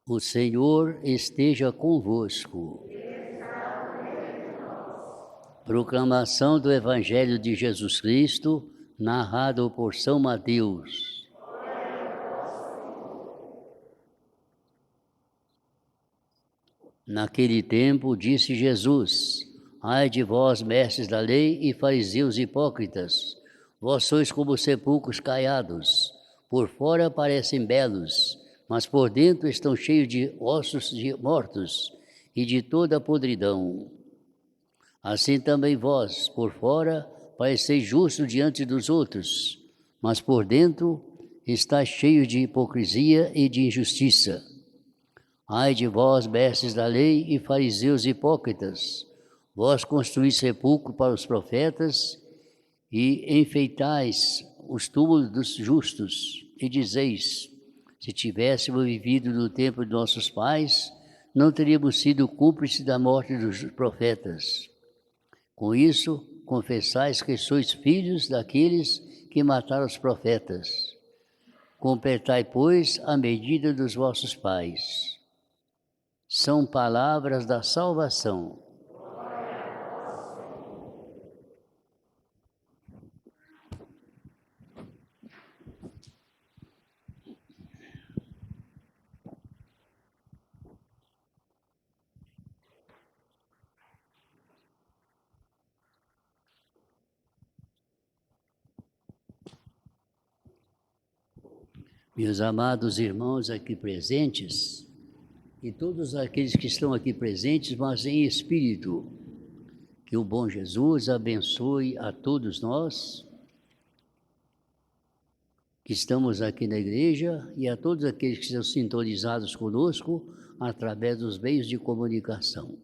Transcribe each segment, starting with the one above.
O Senhor esteja convosco. Proclamação do Evangelho de Jesus Cristo, narrado por São Mateus. Naquele tempo disse Jesus: Ai de vós, mestres da lei e fariseus hipócritas, vós sois como sepulcros caiados, por fora parecem belos, mas por dentro estão cheios de ossos de mortos e de toda a podridão. Assim também vós, por fora, pareceis justos diante dos outros, mas por dentro estáis cheios de hipocrisia e de injustiça. Ai de vós, mestres da lei e fariseus hipócritas, vós construís sepulcro para os profetas e enfeitais os túmulos dos justos, e dizeis: se tivéssemos vivido no tempo de nossos pais, não teríamos sido cúmplices da morte dos profetas. Com isso, confessais que sois filhos daqueles que mataram os profetas. Completai, pois, a medida dos vossos pais. São palavras da salvação. Meus amados irmãos aqui presentes, e todos aqueles que estão aqui presentes, mas em espírito, que o bom Jesus abençoe a todos nós que estamos aqui na igreja e a todos aqueles que estão sintonizados conosco através dos meios de comunicação.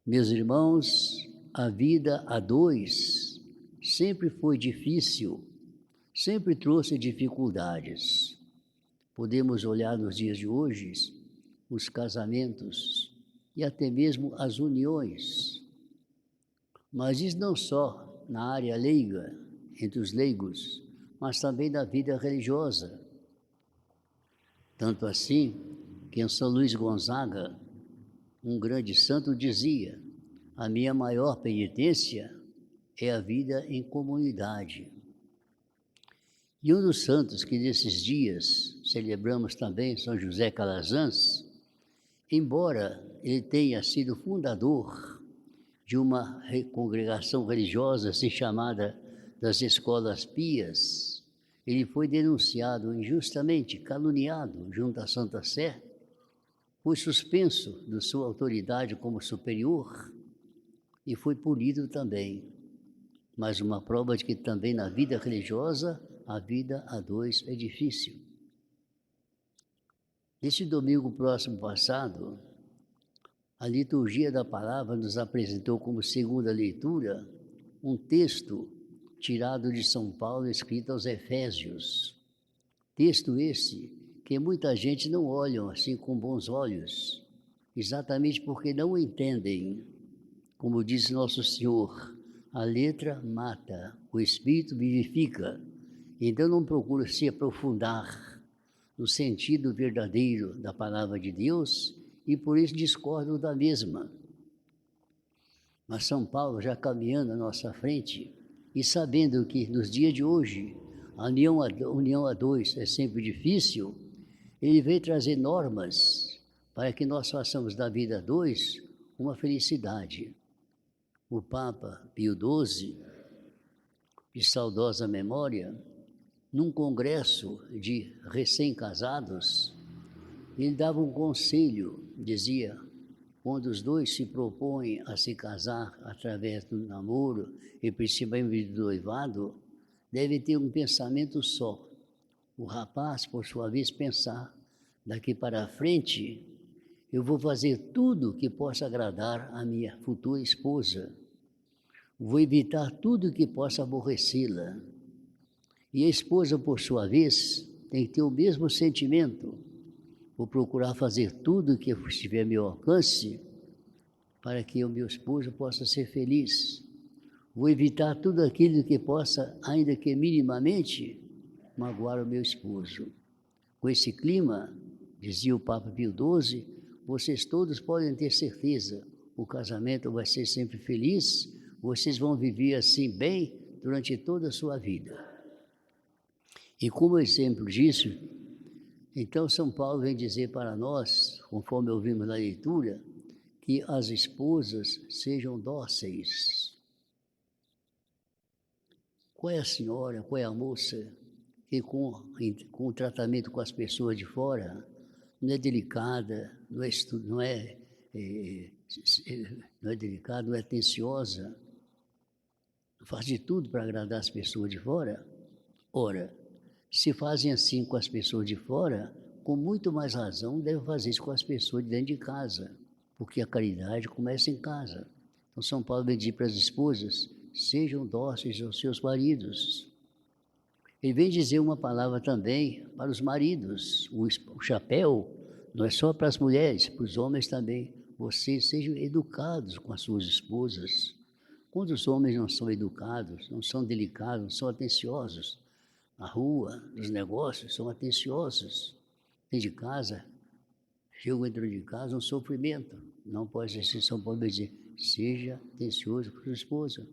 Meus irmãos, a vida a dois sempre foi difícil, sempre trouxe dificuldades. Podemos olhar nos dias de hoje os casamentos e até mesmo as uniões. Mas isso não só na área leiga, entre os leigos, mas também na vida religiosa. Tanto assim que em São Luís Gonzaga, um grande santo dizia: a minha maior penitência é a vida em comunidade. E um dos santos que nesses dias celebramos também, São José Calazans, embora ele tenha sido fundador de uma congregação religiosa assim chamada das Escolas Pias, ele foi denunciado injustamente, caluniado junto à Santa Sé, foi suspenso de sua autoridade como superior e foi punido também. Mais uma prova de que também na vida religiosa, a vida a dois é difícil. Neste domingo próximo passado, a liturgia da palavra nos apresentou como segunda leitura um texto tirado de São Paulo, escrito aos Efésios. Texto esse que muita gente não olha assim com bons olhos, exatamente porque não entendem. Como diz Nosso Senhor, a letra mata, o Espírito vivifica. Então não procura se aprofundar no sentido verdadeiro da palavra de Deus e por isso discordam da mesma. Mas São Paulo, já caminhando à nossa frente e sabendo que nos dias de hoje a união a dois é sempre difícil, ele veio trazer normas para que nós façamos da vida a dois uma felicidade. O Papa Pio XII, de saudosa memória, num congresso de recém-casados, ele dava um conselho, dizia: quando os dois se propõem a se casar através do namoro e principalmente do noivado, deve ter um pensamento só. O rapaz, por sua vez, pensar: daqui para frente, eu vou fazer tudo que possa agradar a minha futura esposa. Vou evitar tudo que possa aborrecê-la. E a esposa, por sua vez, tem que ter o mesmo sentimento. Vou procurar fazer tudo que estiver ao meu alcance para que o meu esposo possa ser feliz. Vou evitar tudo aquilo que possa, ainda que minimamente, magoar o meu esposo. Com esse clima Dizia o Papa Pio XII, vocês todos podem ter certeza, o casamento vai ser sempre feliz, vocês vão viver assim bem durante toda a sua vida. E como exemplo disso, então São Paulo vem dizer para nós, conforme ouvimos na leitura, que as esposas sejam dóceis. Qual é a senhora, qual é a moça que com o tratamento com as pessoas de fora não é delicada, não é delicada, não é atenciosa, faz de tudo para agradar as pessoas de fora? Ora, se fazem assim com as pessoas de fora, com muito mais razão devem fazer isso com as pessoas de dentro de casa, porque a caridade começa em casa. Então São Paulo vem dizer para as esposas, sejam dóceis aos seus maridos. Ele vem dizer uma palavra também para os maridos, o chapéu não é só para as mulheres, para os homens também. Vocês sejam educados com as suas esposas. Quando os homens não são educados, não são delicados, não são atenciosos, na rua, nos negócios, são atenciosos. Dentro de casa, chega dentro de casa um sofrimento. Não pode ser, São Paulo vai dizer, seja atencioso com sua esposa.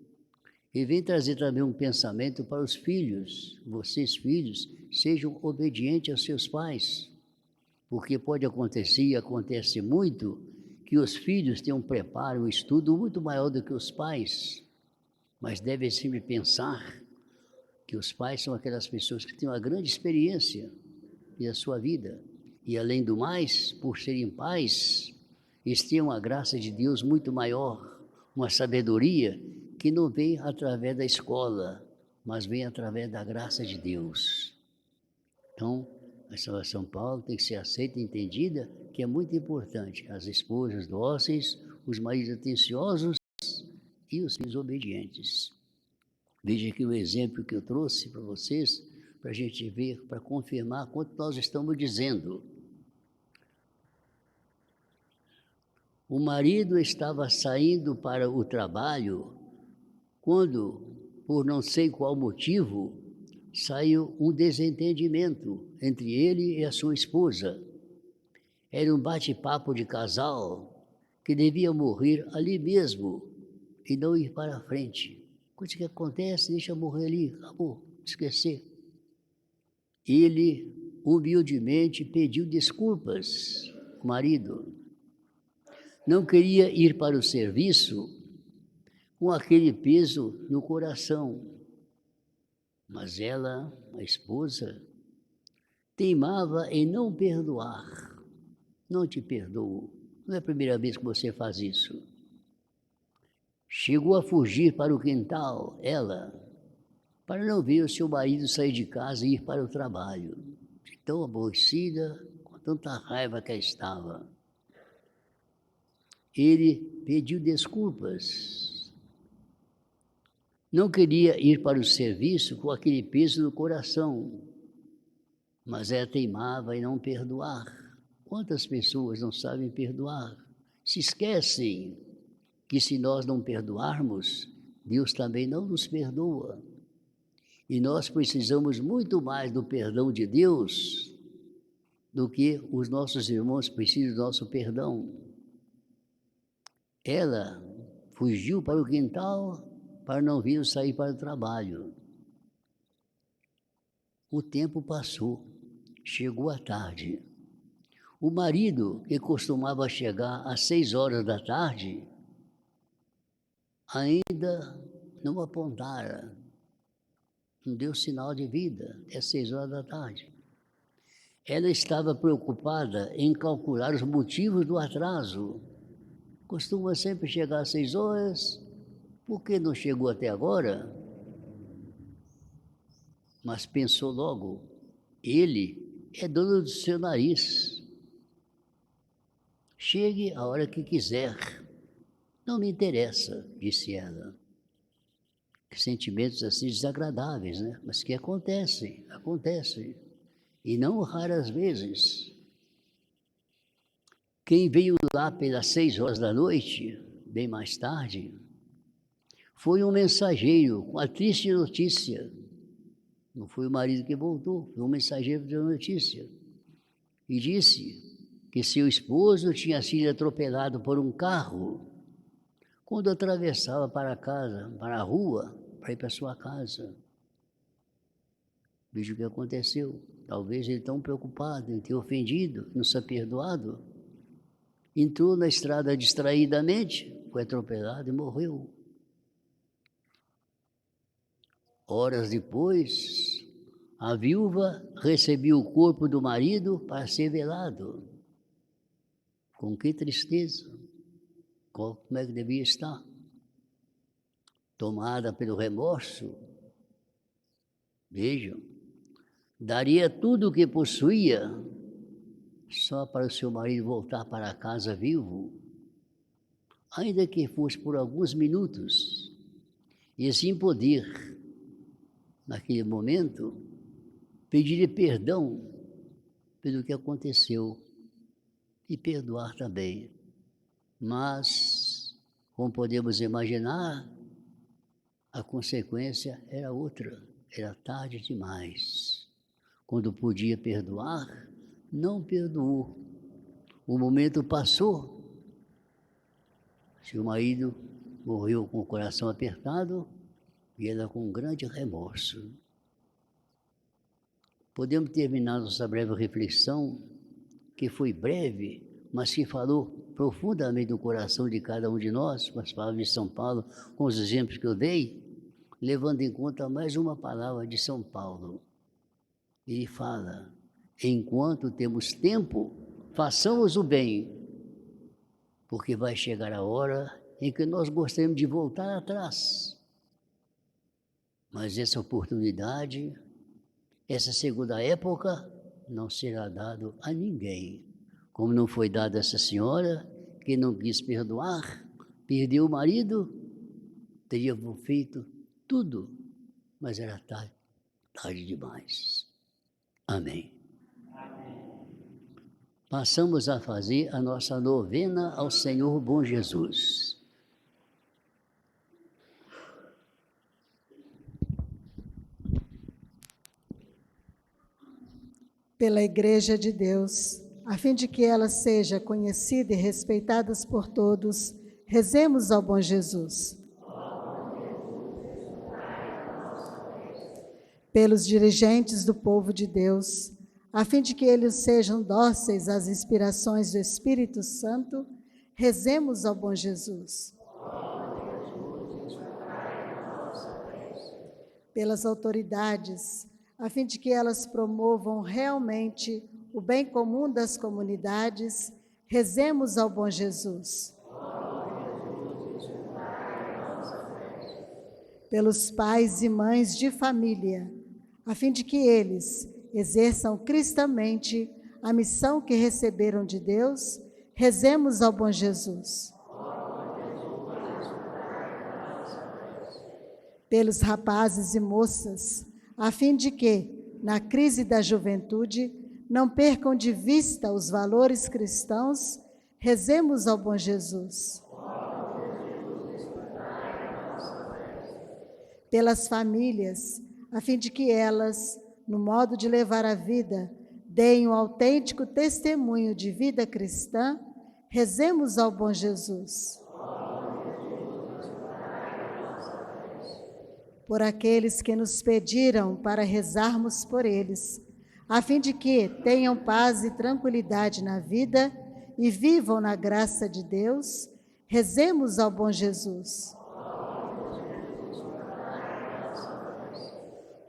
E vem trazer também um pensamento para os filhos. Vocês, filhos, sejam obedientes aos seus pais. Porque pode acontecer, e acontece muito, que os filhos tenham um preparo, um estudo muito maior do que os pais. Mas devem sempre pensar que os pais são aquelas pessoas que têm uma grande experiência da sua vida. E além do mais, por serem pais, eles têm uma graça de Deus muito maior, uma sabedoria que não vem através da escola, mas vem através da graça de Deus. Então, a salvação Paulo tem que ser aceita e entendida, que é muito importante. As esposas dóceis, os maridos atenciosos e os filhos obedientes. Veja aqui o exemplo que eu trouxe para vocês, para a gente ver, para confirmar quanto nós estamos dizendo. O marido estava saindo para o trabalho quando, por não sei qual motivo, saiu um desentendimento entre ele e a sua esposa. Era um bate-papo de casal que devia morrer ali mesmo e não ir para a frente. Coisa que acontece, deixa morrer ali, acabou, esquecer. Ele humildemente pediu desculpas, o marido. Não queria ir para o serviço com aquele peso no coração. Mas ela, a esposa, teimava em não perdoar. Não te perdoo. Não é a primeira vez que você faz isso. Chegou a fugir para o quintal, ela, para não ver o seu marido sair de casa e ir para o trabalho. Tão aborrecida, com tanta raiva que estava. Ele pediu desculpas. Não queria ir para o serviço com aquele peso no coração, mas ela teimava em não perdoar. Quantas pessoas não sabem perdoar? Se esquecem que se nós não perdoarmos, Deus também não nos perdoa. E nós precisamos muito mais do perdão de Deus do que os nossos irmãos precisam do nosso perdão. Ela fugiu para o quintal para não vir sair para o trabalho. O tempo passou, chegou a tarde. O marido, que costumava chegar às 6 horas da tarde, ainda não apontara, não deu sinal de vida, é 6 horas da tarde. Ela estava preocupada em calcular os motivos do atraso. Costuma sempre chegar às 6 horas, por que não chegou até agora? Mas pensou logo, ele é dono do seu nariz. Chegue a hora que quiser. Não me interessa, disse ela. Sentimentos assim desagradáveis, né? Mas que acontecem. E não raras vezes. Quem veio lá pelas 6 horas da noite, bem mais tarde, foi um mensageiro com a triste notícia. Não foi o marido que voltou, foi um mensageiro de notícia. e disse que seu esposo tinha sido atropelado por um carro quando atravessava para a rua, para ir para sua casa. Veja o que aconteceu. Talvez ele tão preocupado em ter ofendido, não ser perdoado, entrou na estrada distraidamente, foi atropelado e morreu. Horas depois, a viúva recebeu o corpo do marido para ser velado. Com que tristeza! Como é que devia estar? Tomada pelo remorso. Vejam, daria tudo o que possuía só para o seu marido voltar para casa vivo, ainda que fosse por alguns minutos, e assim poder, naquele momento, pedir perdão pelo que aconteceu e perdoar também. Mas, como podemos imaginar, a consequência era outra, era tarde demais. Quando podia perdoar, não perdoou. O momento passou. Seu marido morreu com o coração apertado e ela com grande remorso. Podemos terminar nossa breve reflexão, que foi breve, mas que falou profundamente no coração de cada um de nós, com as palavras de São Paulo, com os exemplos que eu dei, levando em conta mais uma palavra de São Paulo. Ele fala: enquanto temos tempo, façamos o bem, porque vai chegar a hora em que nós gostaríamos de voltar atrás. Mas essa oportunidade, essa segunda época, não será dado a ninguém. Como não foi dado a essa senhora, que não quis perdoar, perdeu o marido, teria feito tudo, mas era tarde demais. Amém. Passamos a fazer a nossa novena ao Senhor Bom Jesus. Pela Igreja de Deus, a fim de que ela seja conhecida e respeitada por todos, rezemos ao Bom Jesus. Pelos dirigentes do povo de Deus, a fim de que eles sejam dóceis às inspirações do Espírito Santo, rezemos ao Bom Jesus. Pelas autoridades, a fim de que elas promovam realmente o bem comum das comunidades, rezemos ao Bom Jesus. Pelos pais e mães de família, a fim de que eles exerçam cristamente a missão que receberam de Deus, rezemos ao Bom Jesus. Pelos rapazes e moças, a fim de que, na crise da juventude, não percam de vista os valores cristãos, rezemos ao Bom Jesus. Pelas famílias, a fim de que elas, no modo de levar a vida, deem um autêntico testemunho de vida cristã, rezemos ao Bom Jesus. Por aqueles que nos pediram para rezarmos por eles, a fim de que tenham paz e tranquilidade na vida e vivam na graça de Deus, rezemos ao Bom Jesus.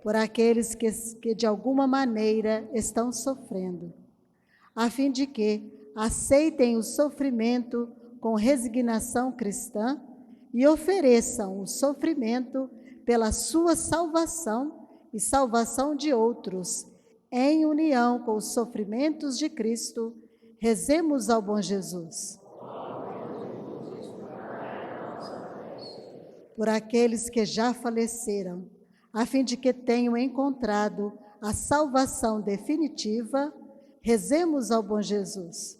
Por aqueles que de alguma maneira estão sofrendo, a fim de que aceitem o sofrimento com resignação cristã e ofereçam o sofrimento pela sua salvação e salvação de outros, em união com os sofrimentos de Cristo, rezemos ao Bom Jesus. Por aqueles que já faleceram, a fim de que tenham encontrado a salvação definitiva, rezemos ao Bom Jesus.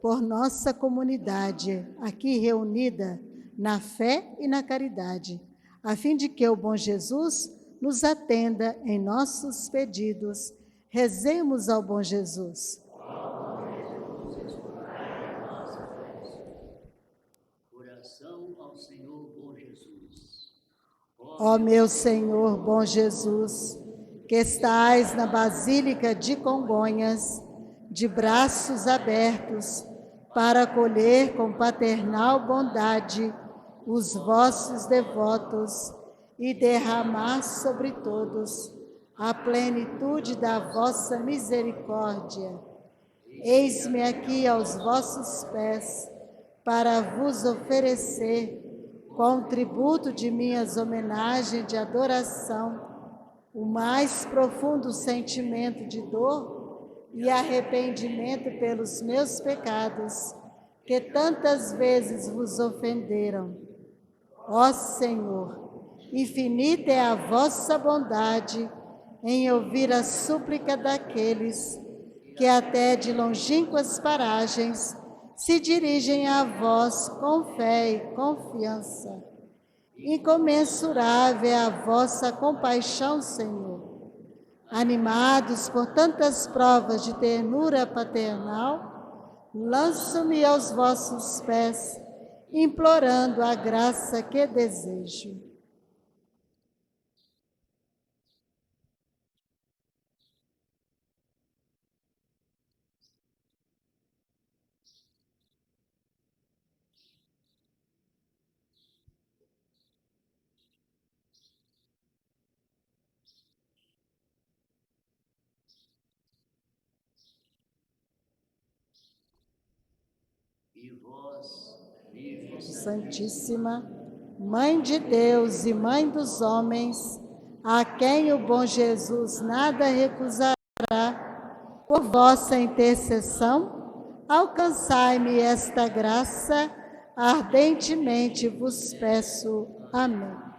Por nossa comunidade aqui reunida na fé e na caridade, a fim de que o Bom Jesus nos atenda em nossos pedidos. Rezemos ao bom Jesus. Oração ao Senhor bom Jesus. Ó meu Senhor bom Jesus, que estais na Basílica de Congonhas, de braços abertos, para acolher com paternal bondade os vossos devotos e derramar sobre todos a plenitude da vossa misericórdia. Eis-me aqui aos vossos pés, para vos oferecer, com tributo de minhas homenagens de adoração, o mais profundo sentimento de dor e arrependimento pelos meus pecados, que tantas vezes vos ofenderam. Ó Senhor, infinita é a vossa bondade em ouvir a súplica daqueles que até de longínquas paragens se dirigem a vós com fé e confiança. Incomensurável é a vossa compaixão, Senhor. Animados por tantas provas de ternura paternal, lanço-me aos vossos pés, implorando a graça que desejo. E vós, Virgem Santíssima, Mãe de Deus e Mãe dos homens, a quem o bom Jesus nada recusará, por vossa intercessão, alcançai-me esta graça, ardentemente vos peço. Amém.